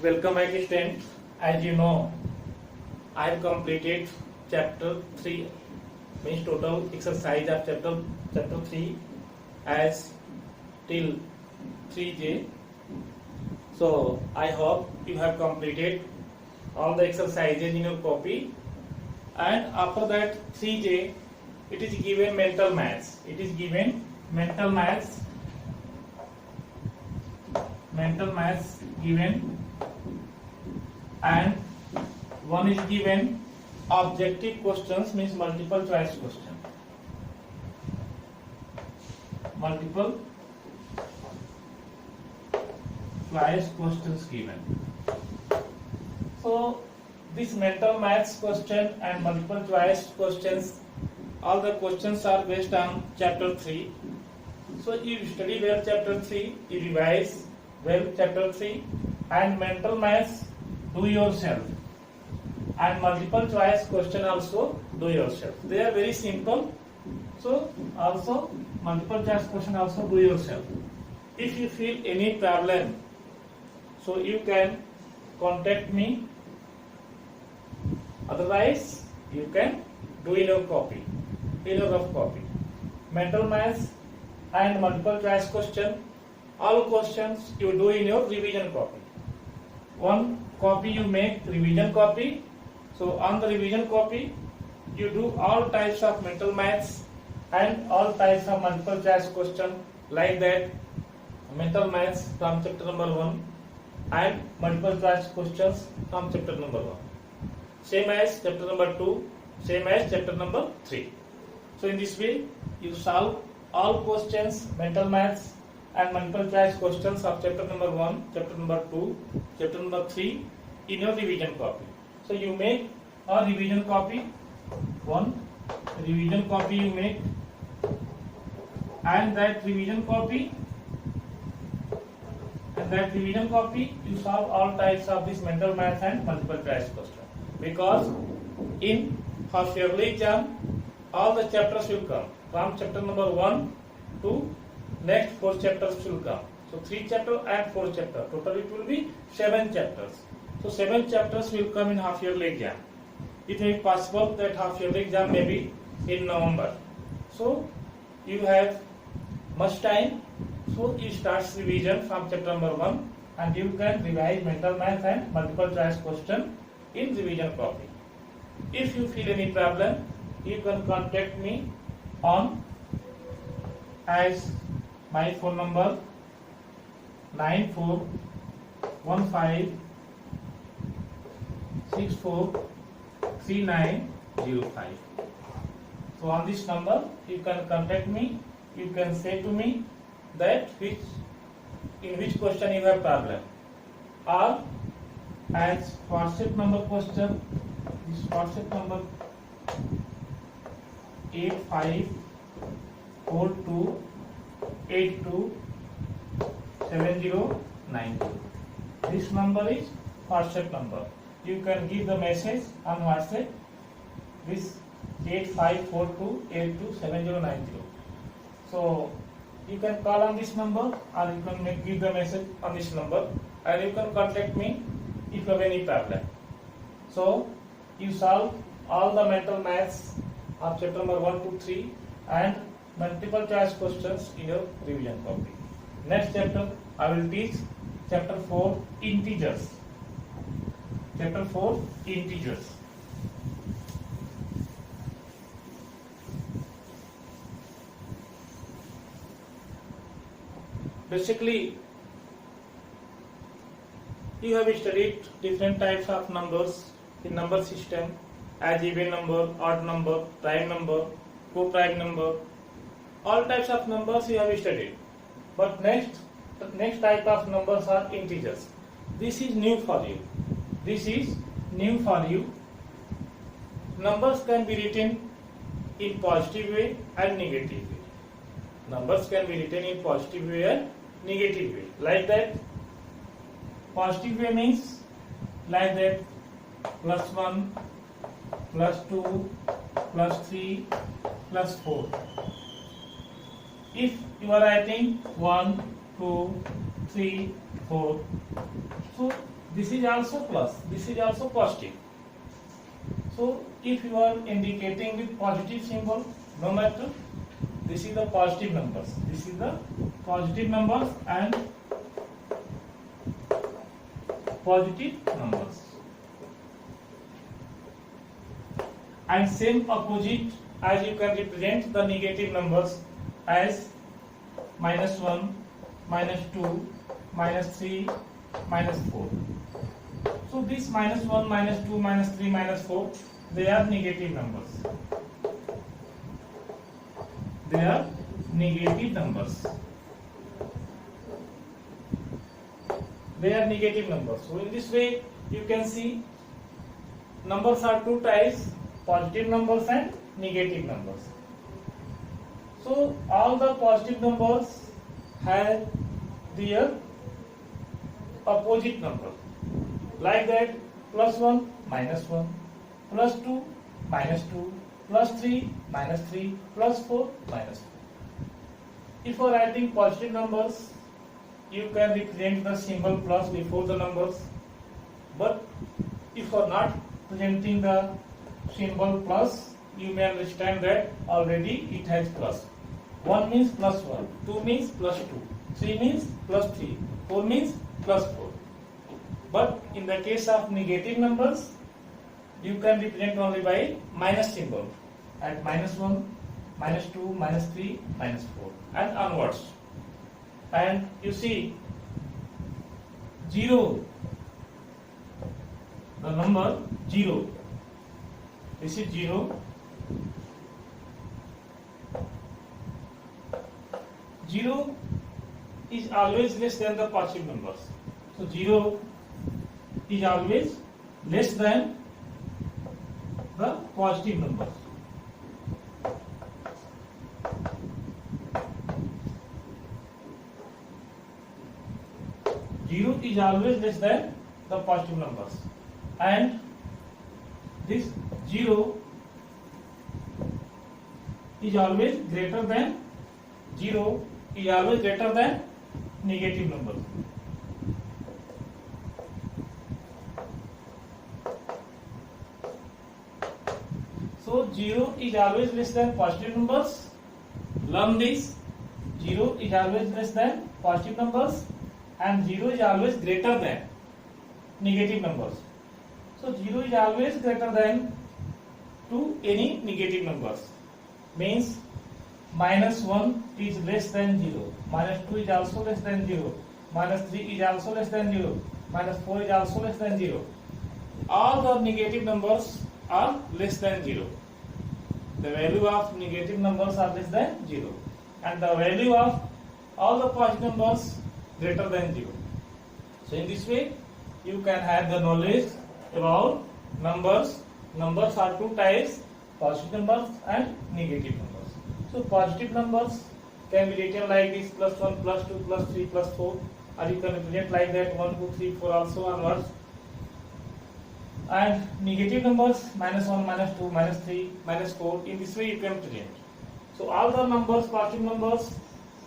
welcome back students. As you know, I have completed chapter 3, means total exercise of chapter 3 as till 3J. So I hope you have completed all the exercises in your copy, and after that 3J it is given mental maths. It is given mental maths given, and one is given objective questions, means multiple choice question. Multiple choice questions given. So this mental maths question and multiple choice questions, all the questions are based on chapter 3. So you study well chapter 3, you revise well chapter 3, and mental maths do yourself, and multiple choice question also do yourself. They are very simple. So also multiple choice question also do yourself. If you feel any problem, so you can contact me. Otherwise you can do in your copy, in your rough copy. Mental maths and multiple choice question, all questions you do in your revision copy. One copy you make revision copy. So on the revision copy you do all types of mental maths and all types of multiple choice question, like that mental maths from chapter number 1 and multiple choice questions from chapter number 1, same as chapter number 2, same as chapter number 3. So in this way you solve all questions, mental maths and multiple choice questions of chapter number 1, chapter number 2, chapter number 3 in your revision copy. So you make a revision copy, one revision copy you make, and that revision copy you solve all types of this mental maths and multiple choice question. Because in half yearly exam all the chapters will come from chapter number 1 to next 4 chapters will come. So 3 chapter and 4 chapter, total it will be 7 chapters. So 7 chapters will come in half yearly exam. It may be possible that half yearly exam may be in November. So you have much time. So you start revision from chapter number 1, and you can revise mental math and multiple choice question in revision copy. If you feel any problem, you can contact me on as my phone number 9415643905. So on this number you can contact me. You can say to me that in which question you have problem, or as WhatsApp number question, this WhatsApp number 8542827092. This number is WhatsApp number. You can give the message on WhatsApp, this 8542827090. So you can call on this number, or you can give the message on this number, and you can contact me if you have any problem. So you solve all the mental maths of chapter number 1 to 3 and multiple choice questions in your revision copy. Next chapter I will teach chapter 4, integers. Chapter 4, integers. Basically you have studied different types of numbers in number system, as even number, odd number, prime number, co-prime number, all types of numbers you have studied. But the next type of numbers are integers. This is new for you. Numbers can be written in positive way and negative way. Numbers can be written in positive way and negative way. Like that, positive way means like that, +1, +2, +3, +4. If you are writing 1, 2, 3, 4, so this is also plus, this is also positive. So if you are indicating with positive symbol, no matter, this is the positive numbers, this is the positive numbers and positive numbers. And same opposite, as you can represent the negative numbers as -1, -2, -3, -4. So this -1, -2, -3, -4, they are negative numbers. They are negative numbers. They are negative numbers. So in this way, you can see numbers are two types: positive numbers and negative numbers. So all the positive numbers have their opposite number. Like that, +1, -1, +2, -2, +3, -3, +4, -4. If you are writing positive numbers, you can represent the symbol plus before the numbers. But if you are not presenting the symbol plus, you may understand that already it has plus. 1 means +1, 2 means +2, 3 means +3, 4 means +4. But in the case of negative numbers, you can represent only by minus symbol at -1, -2, -3, -4 and onwards. And you see 0, the number 0, this is 0, 0 is always less than the positive numbers. So 0 is always less than the positive numbers. Zero is always less than the positive numbers, and this 0 is always greater than 0 is always greater than negative numbers. So 0 is always less than positive numbers. Learn this: 0 is always less than positive numbers, and 0 is always greater than negative numbers. So 0 is always greater than to any negative numbers. Means -1 is less than 0, -2 is also less than 0, -3 is also less than 0, -4 is also less than 0. All the negative numbers are less than 0. The value of negative numbers are less than 0, and the value of all the positive numbers greater than 0. So in this way, you can have the knowledge about numbers. Numbers are two types: positive numbers and negative numbers. So positive numbers can be written like this: +1, +2, +3, +4, or you can represent like that 1, 2, 3, 4 also onwards. And negative numbers -1, -2, -3, -4. In this way you can present. So all the numbers, positive numbers,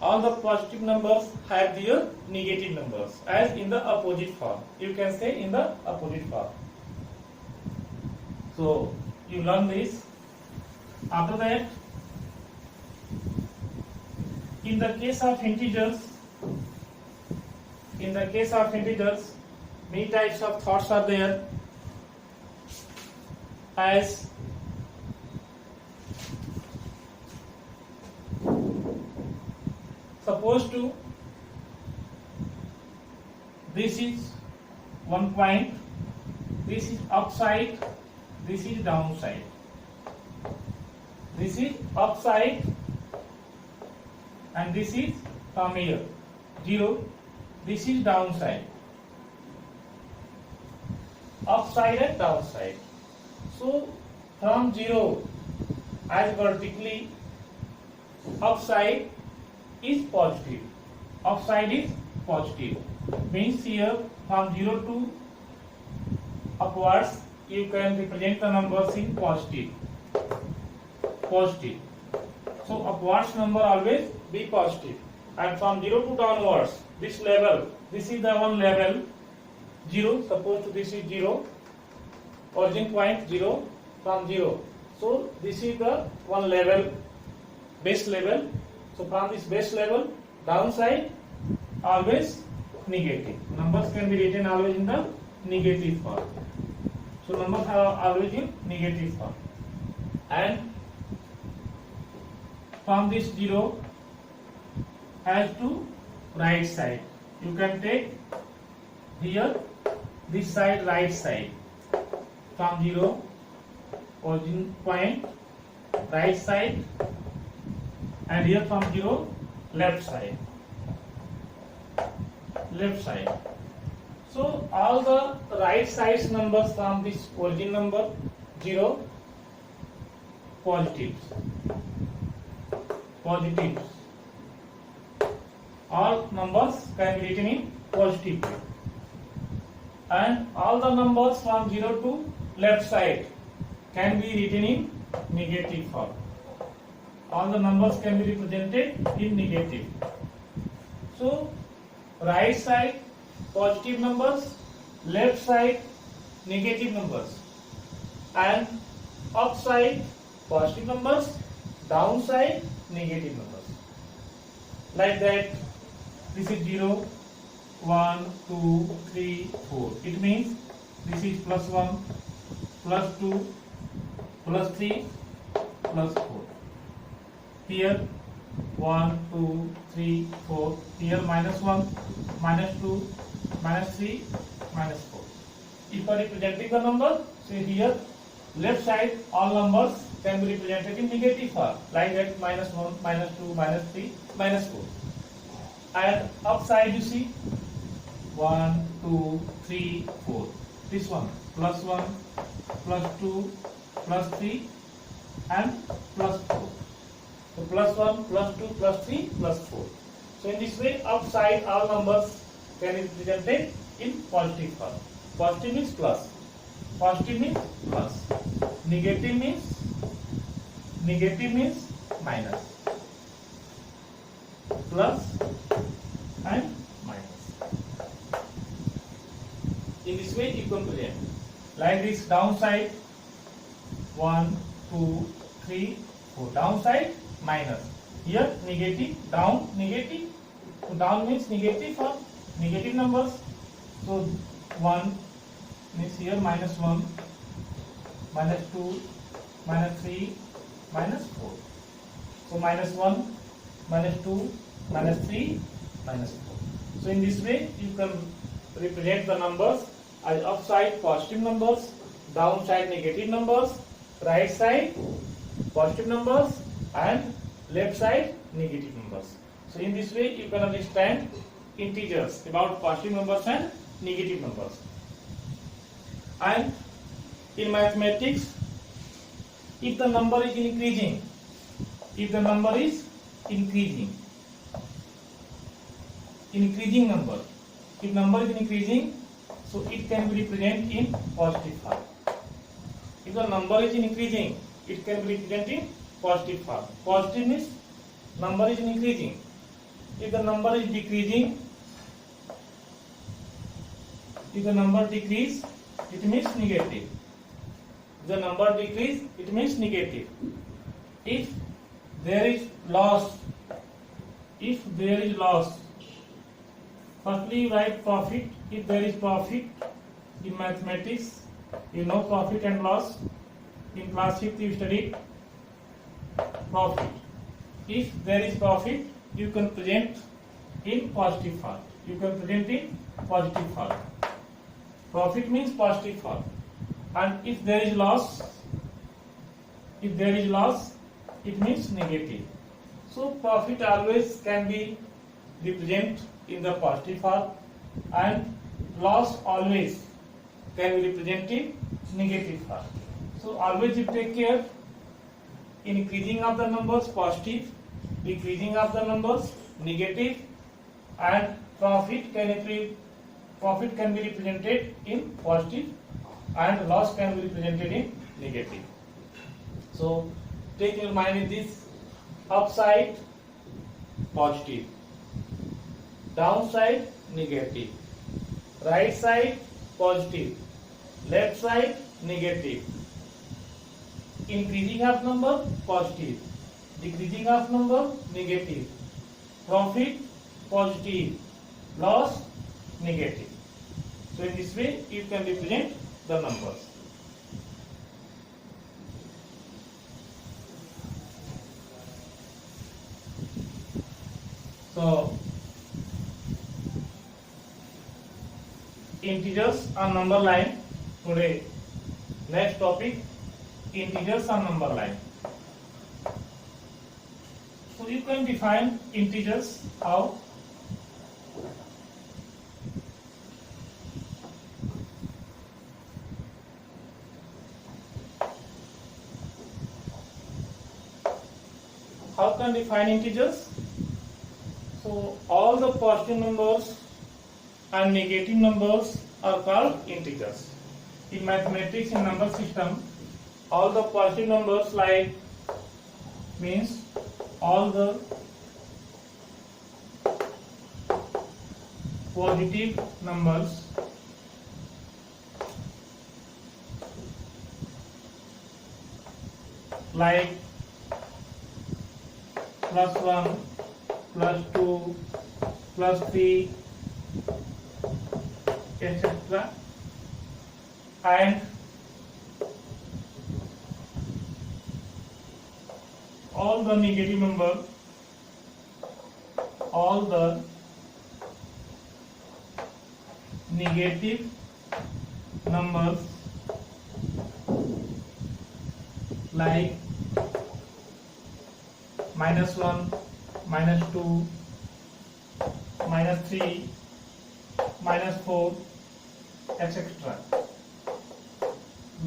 all the positive numbers have their negative numbers as in the opposite form. You can say in the opposite form. So you learn this. After that, in the case of integers, many types of thoughts are there. As suppose to this is one point, this is upside, this is downside, this is upside, and this is from here 0, this is downside, upside and downside. So from 0 as vertically, upside is positive, upside is positive. Means here from 0 to upwards, you can represent the numbers in positive. So upwards number always be positive, and from 0 to downwards, this level, this is the one level 0. Suppose this is 0. Origin point 0 from 0. So this is the one level, base level. So from this base level, downside always negative. Numbers can be written always in the negative form. So numbers are always in negative form. And from this 0 has to right side. You can take here this side, right side. From 0 origin point right side, and here from 0 left side. So all the right sides numbers from this origin number 0 positives. All numbers can be written in positive way. And all the numbers from 0 to left side can be written in negative form. All the numbers can be represented in negative. So right side positive numbers, left side negative numbers, and upside positive numbers, downside negative numbers. Like that, this is 0, 1, 2, 3, 4. It means this is plus 1, plus 2, plus 3, plus 4. Here 1, 2, 3, 4. Here minus 1, minus 2, minus 3, minus 4. If I representing the number, say here left side all numbers can be represented in negative form, like that minus 1, minus 2, minus 3, minus 4. And upside you see 1, 2, 3, 4. This one plus 1, plus 2, plus 3, and plus 4. So plus 1, plus 2, plus 3, plus 4. So in this way, upside all numbers can be represented in positive form. Positive means plus. Positive means plus. Negative means minus. Plus and minus. In this way, you can present. Like this, downside 1, 2, 3, 4. Downside minus. Here negative, down negative. So down means negative for negative numbers. So 1 means here minus 1, minus 2, minus 3, minus 4. So minus 1, minus 2, minus 3, minus 4. So in this way you can represent the numbers as upside positive numbers, downside negative numbers, right side positive numbers, and left side negative numbers. So in this way you can understand integers about positive numbers and negative numbers. And in mathematics, if the number is increasing, increasing number, if number is increasing, so it can be represented in positive form. If the number is increasing, it can be represented in positive form. Positive means number is increasing. If the number is decreasing, if the number decrease, it means negative. If the number decrease, it means negative. If there is loss, firstly you write profit. If there is profit in mathematics, you know profit and loss. In class 5th you studied profit. If there is profit, you can present in positive form. Profit means positive form. And if there is loss, it means negative. So profit always can be represented in the positive form, and loss always can be represented in negative form. So always you take care. Increasing of the numbers positive, decreasing of the numbers negative, and profit can be represented in positive, and loss can be represented in negative. So take your mind in this: upside positive, downside negative, right side positive, left side negative, increasing of number positive, decreasing of number negative, profit positive, loss negative. So in this way you can represent the numbers. So integers on number line today. Next topic, integers on number line. So you can define integers how? How can define integers? So all the positive numbers and negative numbers are called integers. In mathematics, in number system, all the positive numbers like means all the positive numbers like +1, +2, +3, etc. and all the negative number, all the negative numbers like -1, -2, -3, -4, etc.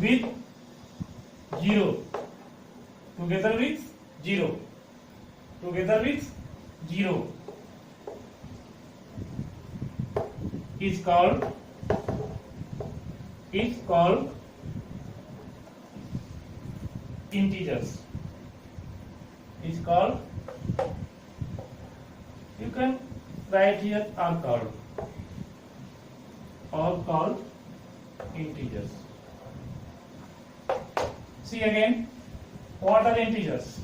with 0, together with 0, together with 0 is called integers. Is called, you can write here, are called integers. See again, what are integers?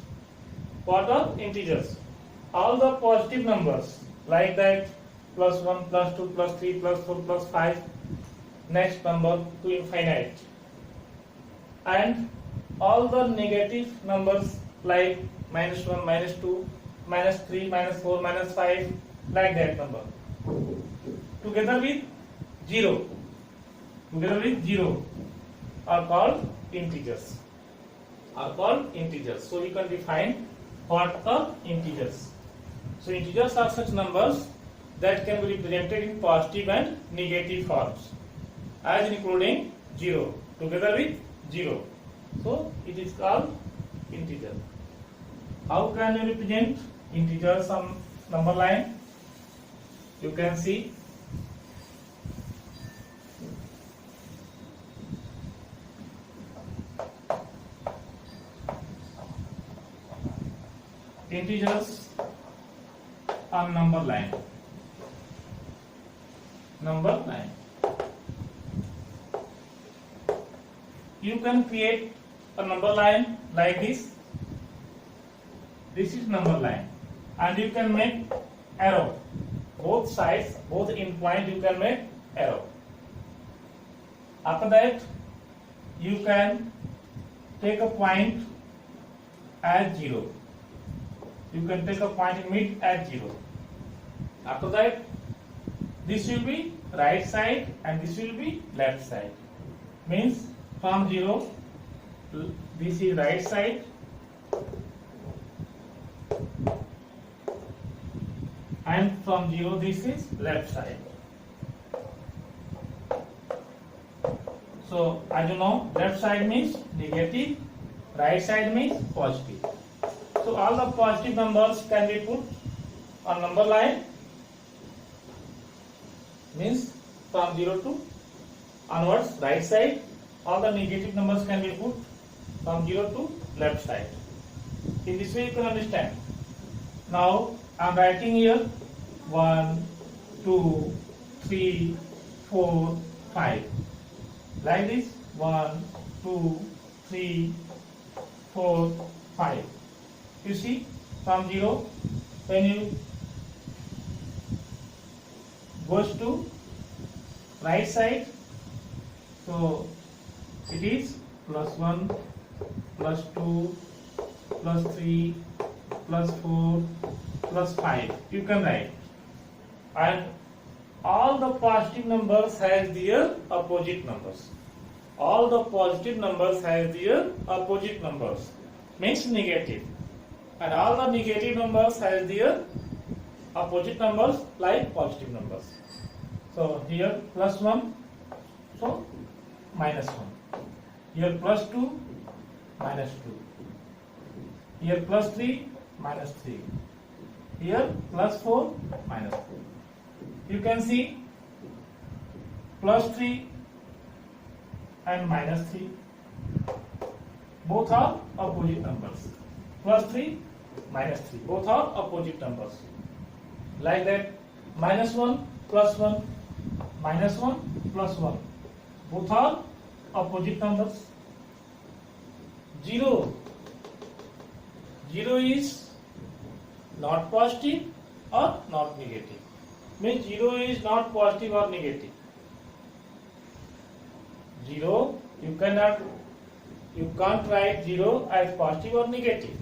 What are integers? All the positive numbers like that, +1, +2, +3, +4, +5, next number to infinite, and all the negative numbers like -1, -2, -3, -4, -5, like that number, together with 0, are called integers. So we can define what are integers. So integers are such numbers that can be represented in positive and negative forms, as including 0, together with 0. So it is called integer. How can you represent integers on number line? You can see integers on number line. You can create a number line like this. This is number line, and you can make arrow. Both sides, both in point, you can make arrow. After that, you can take a point as 0. You can take a point in mid as 0. After that, this will be right side and this will be left side. Means from 0, this is right side, and from 0 this is left side. So as you know, left side means negative, right side means positive. So all the positive numbers can be put on number line, means from 0 to onwards right side. All the negative numbers can be put from 0 to left side. In this way you can understand. Now I am writing here 1, 2, 3, 4, 5. like this: 1, 2, 3, 4, 5. You see, from 0, when you goes to right side, so it is +1, +2, +3, +4, +5. You can write, and all the positive numbers has their opposite numbers. All the positive numbers has their opposite numbers, means negative, and all the negative numbers has their opposite numbers like positive numbers. So here +1, so -1. Here +2, -2. Here +3, -3. Here +4, -4. You can see +3 and -3 both are opposite numbers. +3, -3 both are opposite numbers. Like that, -1, +1, -1, +1 both are opposite numbers. 0 is not positive or not negative. Means 0 is not positive or negative. 0, you can't write 0 as positive or negative.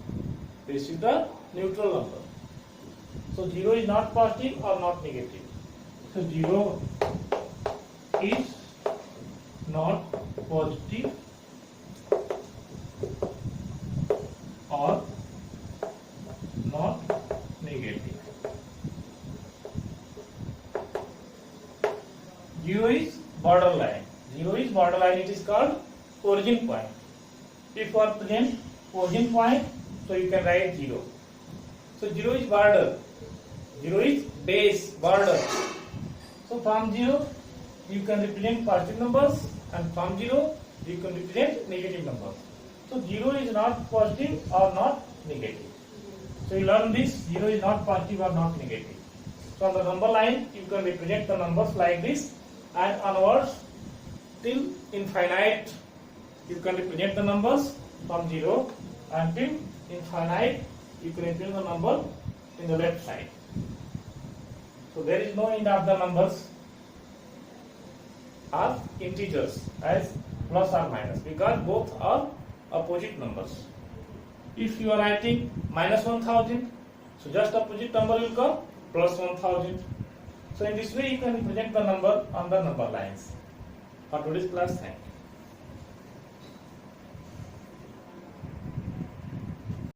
This is the neutral number. So 0 is not positive or not negative. So 0 is not positive or not negative. 0 is borderline. 0 is borderline. It is called origin point. If you are present origin point, so you can write 0. So 0 is border. 0 is base, border. So from 0 you can represent positive numbers, and from 0 you can represent negative numbers. So 0 is not positive or not negative. So you learn this: 0 is not positive or not negative. So on the number line you can represent the numbers like this, and onwards till infinite you can represent the numbers from 0 until infinite you can represent the number in the left side. So there is no end of the numbers of integers as plus or minus, because both are opposite numbers. If you are writing -1000, so just opposite number will come +1000. So in this way you can represent the number on the number lines. For today's class, thank you.